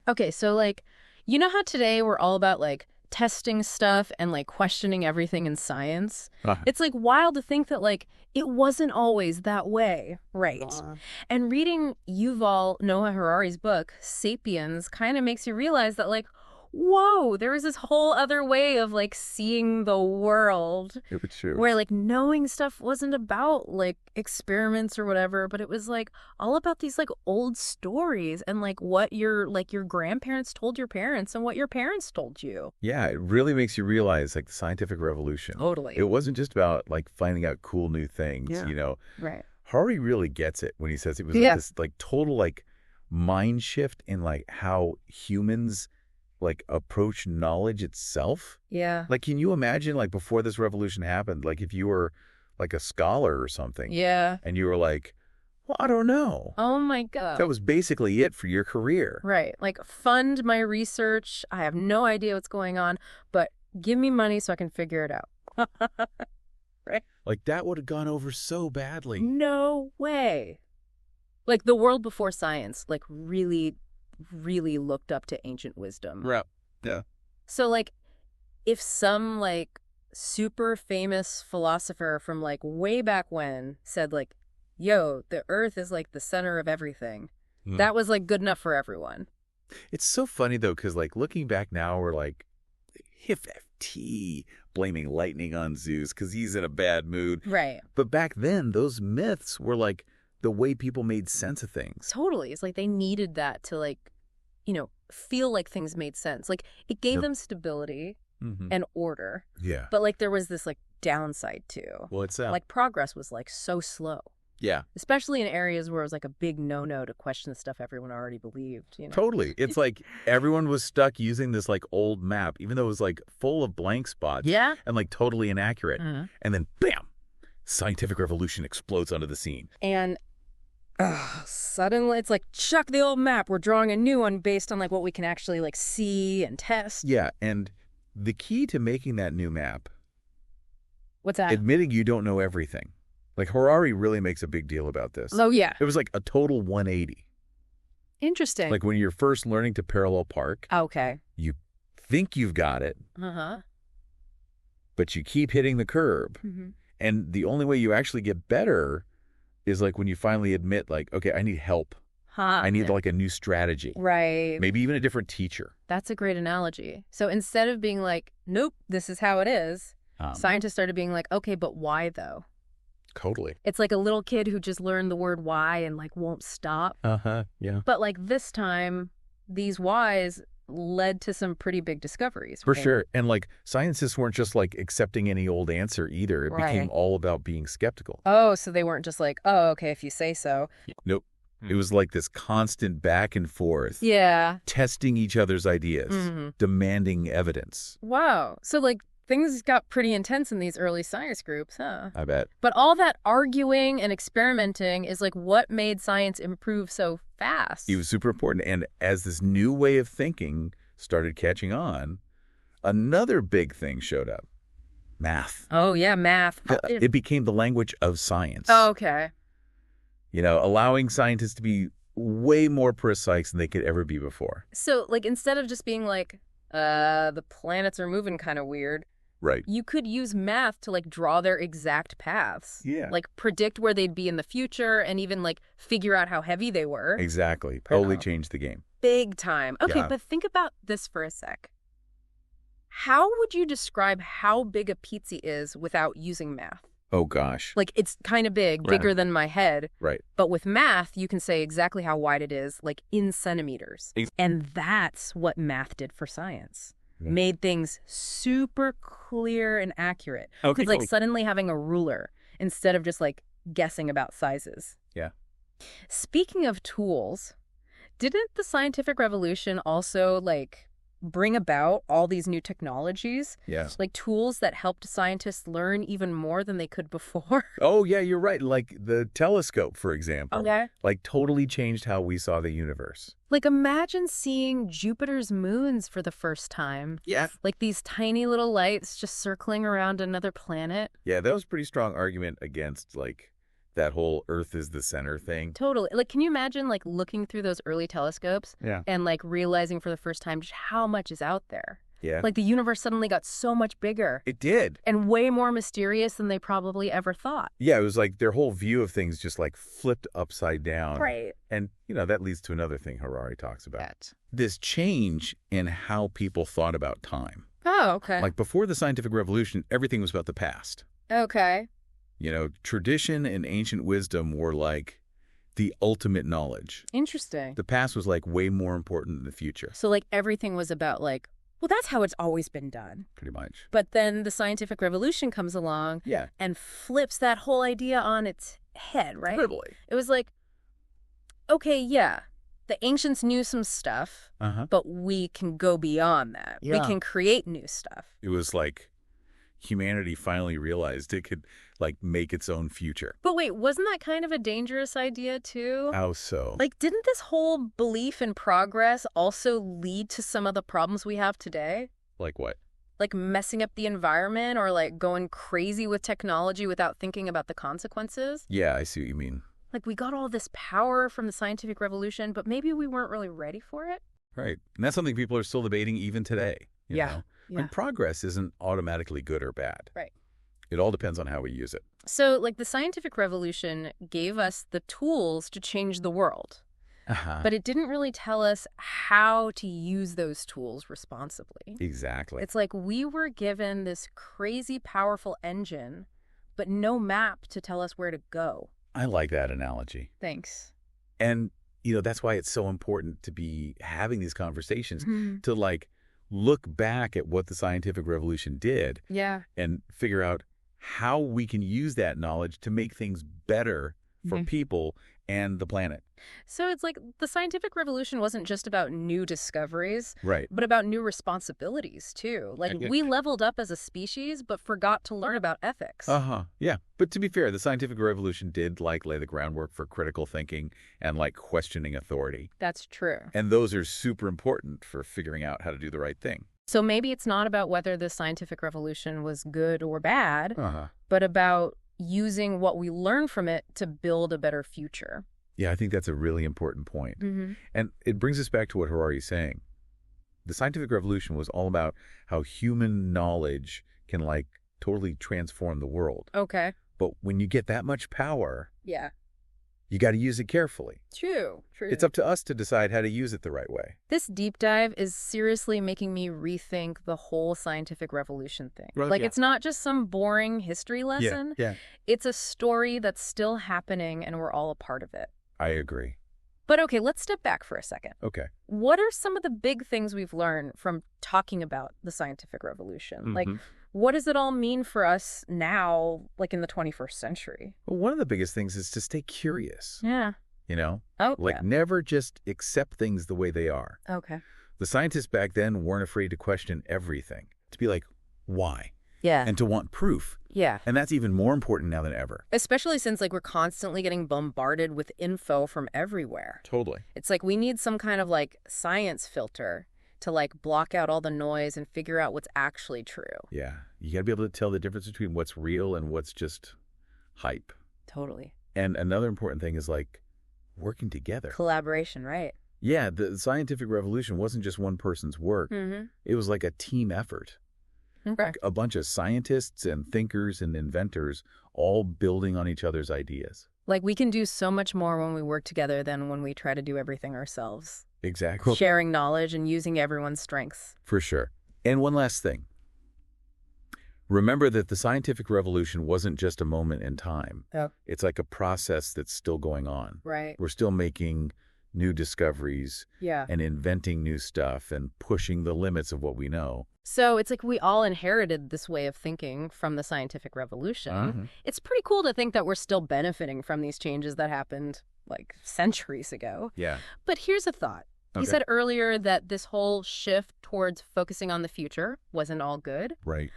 Okay, so like, you know how today we're all about like testing stuff and like questioning everything in science? Uh, It's like wild to think that like it wasn't always that way, right? And reading Yuval Noah Harari's book, Sapiens, kind of makes you realize that like, whoa, there was this whole other way of like seeing the world it was true. where like knowing stuff wasn't about like experiments or whatever, but it was like all about these like old stories and like your grandparents told your parents and what your parents told you. Yeah, it really makes you realize like the scientific revolution. Totally. It wasn't just about like finding out cool new things, Yeah. you know. Right. Hari really gets it when he says it was like Yeah. this like total like mind shift in like how humans like approach knowledge itself. Yeah. Like, can you imagine like before this revolution happened, like if you were like a scholar or something Yeah. and you were like, well, I don't know. Oh my God. That was basically it for your career. Right. Like fund my research. I have no idea what's going on, but give me money so I can figure it out. Right? Like that would have gone over so badly. No way. Like the world before science, like really, really looked up to ancient wisdom. Right. Yeah. So like if some like super famous philosopher from like way back when said like, yo, the earth is like the center of everything, that was like good enough for everyone. It's so funny though, because like looking back now, we're like, if FT blaming lightning on Zeus because he's in a bad mood. Right. But back then, those myths were like the way people made sense of things. Totally. It's like they needed that to like, you know, feel like things made sense. Like it gave them stability and order. Yeah. But like there was this like downside too. What's that? Like progress was like so slow. Yeah. Especially in areas where it was like a big no-no to question the stuff everyone already believed, you know? Totally. It's like everyone was stuck using this like old map, even though it was like full of blank spots. Yeah. And like totally inaccurate. And then bam, scientific revolution explodes onto the scene. And suddenly it's like, chuck the old map. We're drawing a new one based on like what we can actually like see and test. Yeah. And the key to making that new map, What's that? admitting you don't know everything. Like Harari really makes a big deal about this. Oh, yeah. It was like a total 180. Interesting. Like when you're first learning to parallel park, Okay. you think you've got it, Uh-huh. but you keep hitting the curb. And the only way you actually get better is like when you finally admit like, okay, I need help. I need like a new strategy. Right. Maybe even a different teacher. That's a great analogy. So instead of being like, nope, this is how it is, scientists started being like, okay, but why though? Totally. It's like a little kid who just learned the word why and like won't stop. Yeah. But like this time, these whys led to some pretty big discoveries. For right? sure. And like scientists weren't just like accepting any old answer either. It became Right. all about being skeptical. Oh, so they weren't just like, oh, okay, if you say so. Nope. It was like this constant back and forth. Yeah. Testing each other's ideas, demanding evidence. Wow. So like things got pretty intense in these early science groups, huh? I bet. But all that arguing and experimenting is like what made science improve so fast. It was super important. And as this new way of thinking started catching on, another big thing showed up. Math. Oh, yeah, math. It became the language of science. Oh, okay. You know, allowing scientists to be way more precise than they could ever be before. So like instead of just being like, the planets are moving kind of weird, Right. you could use math to like draw their exact paths. Yeah. Like predict where they'd be in the future and even like figure out how heavy they were. Exactly. Totally changed the game. Big time. Okay, Yeah. but think about this for a sec. How would you describe how big a pizza is without using math? Oh, gosh. Like it's kind of big, Right. bigger than my head. Right. But with math, you can say exactly how wide it is, like in centimeters. And that's what math did for science. Yeah. Made things super clear and accurate. Okay, Because like cool. suddenly having a ruler instead of just like guessing about sizes. Yeah. Speaking of tools, didn't the scientific revolution also like bring about all these new technologies? Yeah. Like tools that helped scientists learn even more than they could before? Oh, yeah, you're right. Like the telescope, for example. Okay. Like totally changed how we saw the universe. Like imagine seeing Jupiter's moons for the first time. Yeah. Like these tiny little lights just circling around another planet. Yeah, that was a pretty strong argument against like that whole Earth is the center thing. Totally. Like, can you imagine, like, looking through those early telescopes and, like, realizing for the first time just how much is out there? Yeah. Like, the universe suddenly got so much bigger. It did. And way more mysterious than they probably ever thought. Yeah, it was like their whole view of things just, like, flipped upside down. Right. And, that leads to another thing Harari talks about. This change in how people thought about time. Oh, okay. Like, before the scientific revolution, everything was about the past. Okay. Tradition and ancient wisdom were like the ultimate knowledge. Interesting. The past was like way more important than the future. So like everything was about like, well, that's how it's always been done. Pretty much. But then the scientific revolution comes along and flips that whole idea on its head, right? Totally. It was like, okay, yeah, the ancients knew some stuff, but we can go beyond that. We can create new stuff. It was like humanity finally realized it could like make its own future. But wait, wasn't that kind of a dangerous idea too? How so? Like, didn't this whole belief in progress also lead to some of the problems we have today? Like what? Like messing up the environment or like going crazy with technology without thinking about the consequences? Yeah, I see what you mean. Like we got all this power from the scientific revolution, but maybe we weren't really ready for it? Right. And that's something people are still debating even today. You know? And progress isn't automatically good or bad. Right. It all depends on how we use it. So, like, the scientific revolution gave us the tools to change the world. But it didn't really tell us how to use those tools responsibly. Exactly. It's like we were given this crazy powerful engine, but no map to tell us where to go. I like that analogy. Thanks. And, that's why it's so important to be having these conversations, to, like, look back at what the scientific revolution did and figure out how we can use that knowledge to make things better for people and the planet. So it's like the scientific revolution wasn't just about new discoveries, but about new responsibilities, too. Like, we leveled up as a species, but forgot to learn about ethics. Yeah. But to be fair, the scientific revolution did, like, lay the groundwork for critical thinking and, like, questioning authority. That's true. And those are super important for figuring out how to do the right thing. So maybe it's not about whether the scientific revolution was good or bad, but about using what we learn from it to build a better future. Yeah, I think that's a really important point. And it brings us back to what Harari is saying. The scientific revolution was all about how human knowledge can, like, totally transform the world. Okay. But when you get that much power, you got to use it carefully. True. It's up to us to decide how to use it the right way. This deep dive is seriously making me rethink the whole scientific revolution thing. Right, it's not just some boring history lesson. Yeah. It's a story that's still happening and we're all a part of it. I agree. But okay, let's step back for a second. Okay. What are some of the big things we've learned from talking about the scientific revolution? Like, what does it all mean for us now, like in the 21st century? Well, one of the biggest things is to stay curious. Yeah. Like never just accept things the way they are. Okay. The scientists back then weren't afraid to question everything, to be like, why? Yeah. And to want proof. Yeah. And that's even more important now than ever. Especially since like we're constantly getting bombarded with info from everywhere. Totally. It's like we need some kind of like science filter to like block out all the noise and figure out what's actually true. Yeah. You got to be able to tell the difference between what's real and what's just hype. Totally. And another important thing is like working together. Collaboration, right? Yeah. The scientific revolution wasn't just one person's work. It was like a team effort. Okay. A bunch of scientists and thinkers and inventors all building on each other's ideas. Like we can do so much more when we work together than when we try to do everything ourselves. Exactly. Sharing knowledge and using everyone's strengths. For sure. And one last thing. Remember that the scientific revolution wasn't just a moment in time. Oh. It's like a process that's still going on. Right. We're still making new discoveries and inventing new stuff and pushing the limits of what we know. So it's like we all inherited this way of thinking from the scientific revolution. It's pretty cool to think that we're still benefiting from these changes that happened like centuries ago. Yeah. But here's a thought. You said earlier that this whole shift towards focusing on the future wasn't all good. Right.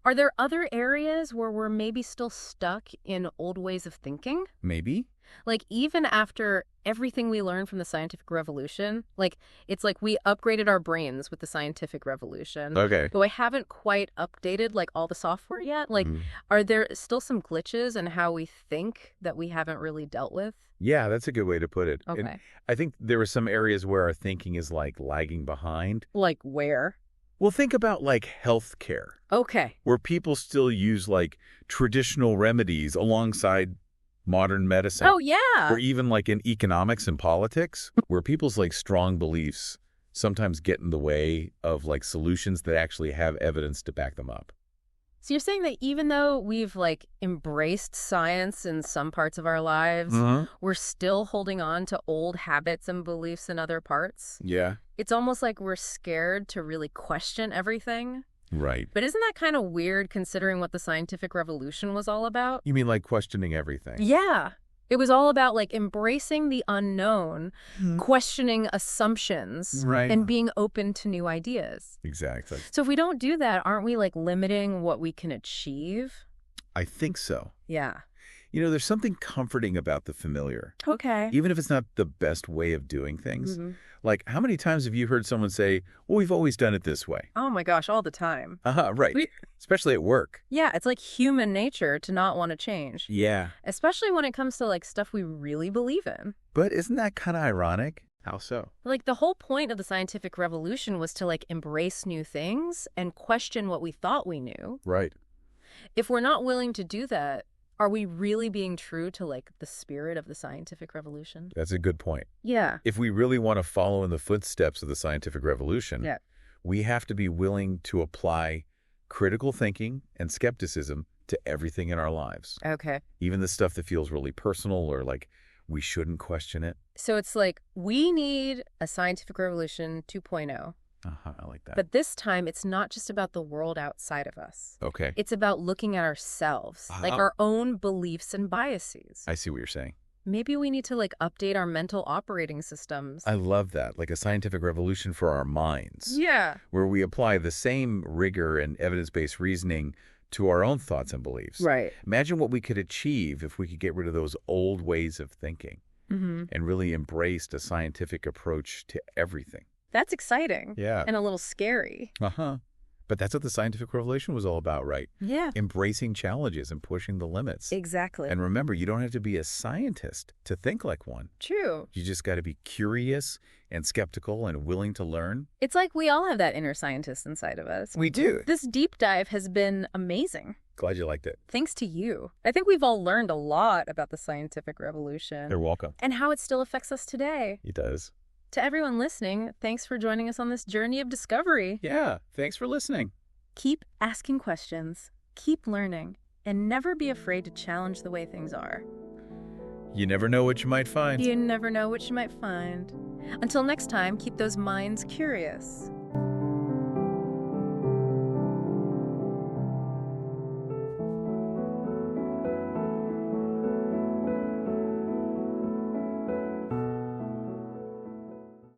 Are there other areas where we're maybe still stuck in old ways of thinking? Maybe. Like, even after everything we learned from the scientific revolution, like, it's like we upgraded our brains with the scientific revolution. Okay. But we haven't quite updated, like, all the software yet. Like, are there still some glitches in how we think that we haven't really dealt with? Yeah, that's a good way to put it. Okay. And I think there are some areas where our thinking is, like, lagging behind. Like where? Well, think about, like, healthcare. Okay. Where people still use, like, traditional remedies alongside modern medicine. Oh, yeah. Or even, like, in economics and politics, where people's, like, strong beliefs sometimes get in the way of, like, solutions that actually have evidence to back them up. So you're saying that even though we've, like, embraced science in some parts of our lives, we're still holding on to old habits and beliefs in other parts? Yeah. It's almost like we're scared to really question everything. Right. But isn't that kind of weird considering what the scientific revolution was all about? You mean like questioning everything? Yeah. It was all about, like, embracing the unknown, questioning assumptions, and being open to new ideas. Exactly. So if we don't do that, aren't we, like, limiting what we can achieve? I think so. Yeah. You know, there's something comforting about the familiar. Okay. Even if it's not the best way of doing things. Like, how many times have you heard someone say, well, we've always done it this way? Oh, my gosh, all the time. Right. Especially at work. Yeah, it's like human nature to not want to change. Yeah. Especially when it comes to, like, stuff we really believe in. But isn't that kind of ironic? How so? Like, the whole point of the scientific revolution was to, like, embrace new things and question what we thought we knew. Right. If we're not willing to do that, are we really being true to, like, the spirit of the scientific revolution? That's a good point. Yeah. If we really want to follow in the footsteps of the scientific revolution, we have to be willing to apply critical thinking and skepticism to everything in our lives. Okay. Even the stuff that feels really personal or like we shouldn't question it. So it's like we need a scientific revolution 2.0. I like that. But this time, it's not just about the world outside of us. Okay. It's about looking at ourselves, like our own beliefs and biases. I see what you're saying. Maybe we need to, like, update our mental operating systems. I love that. Like a scientific revolution for our minds. Yeah. Where we apply the same rigor and evidence-based reasoning to our own thoughts and beliefs. Right. Imagine what we could achieve if we could get rid of those old ways of thinking and really embraced a scientific approach to everything. That's exciting. Yeah. And a little scary. But that's what the scientific revolution was all about, right? Yeah. Embracing challenges and pushing the limits. Exactly. And remember, you don't have to be a scientist to think like one. True. You just got to be curious and skeptical and willing to learn. It's like we all have that inner scientist inside of us. We do. This deep dive has been amazing. Glad you liked it. Thanks to you. I think we've all learned a lot about the scientific revolution. You're welcome. And how it still affects us today. It does. To everyone listening, thanks for joining us on this journey of discovery. Yeah, thanks for listening. Keep asking questions, keep learning, and never be afraid to challenge the way things are. You never know what you might find. You never know what you might find. Until next time, keep those minds curious.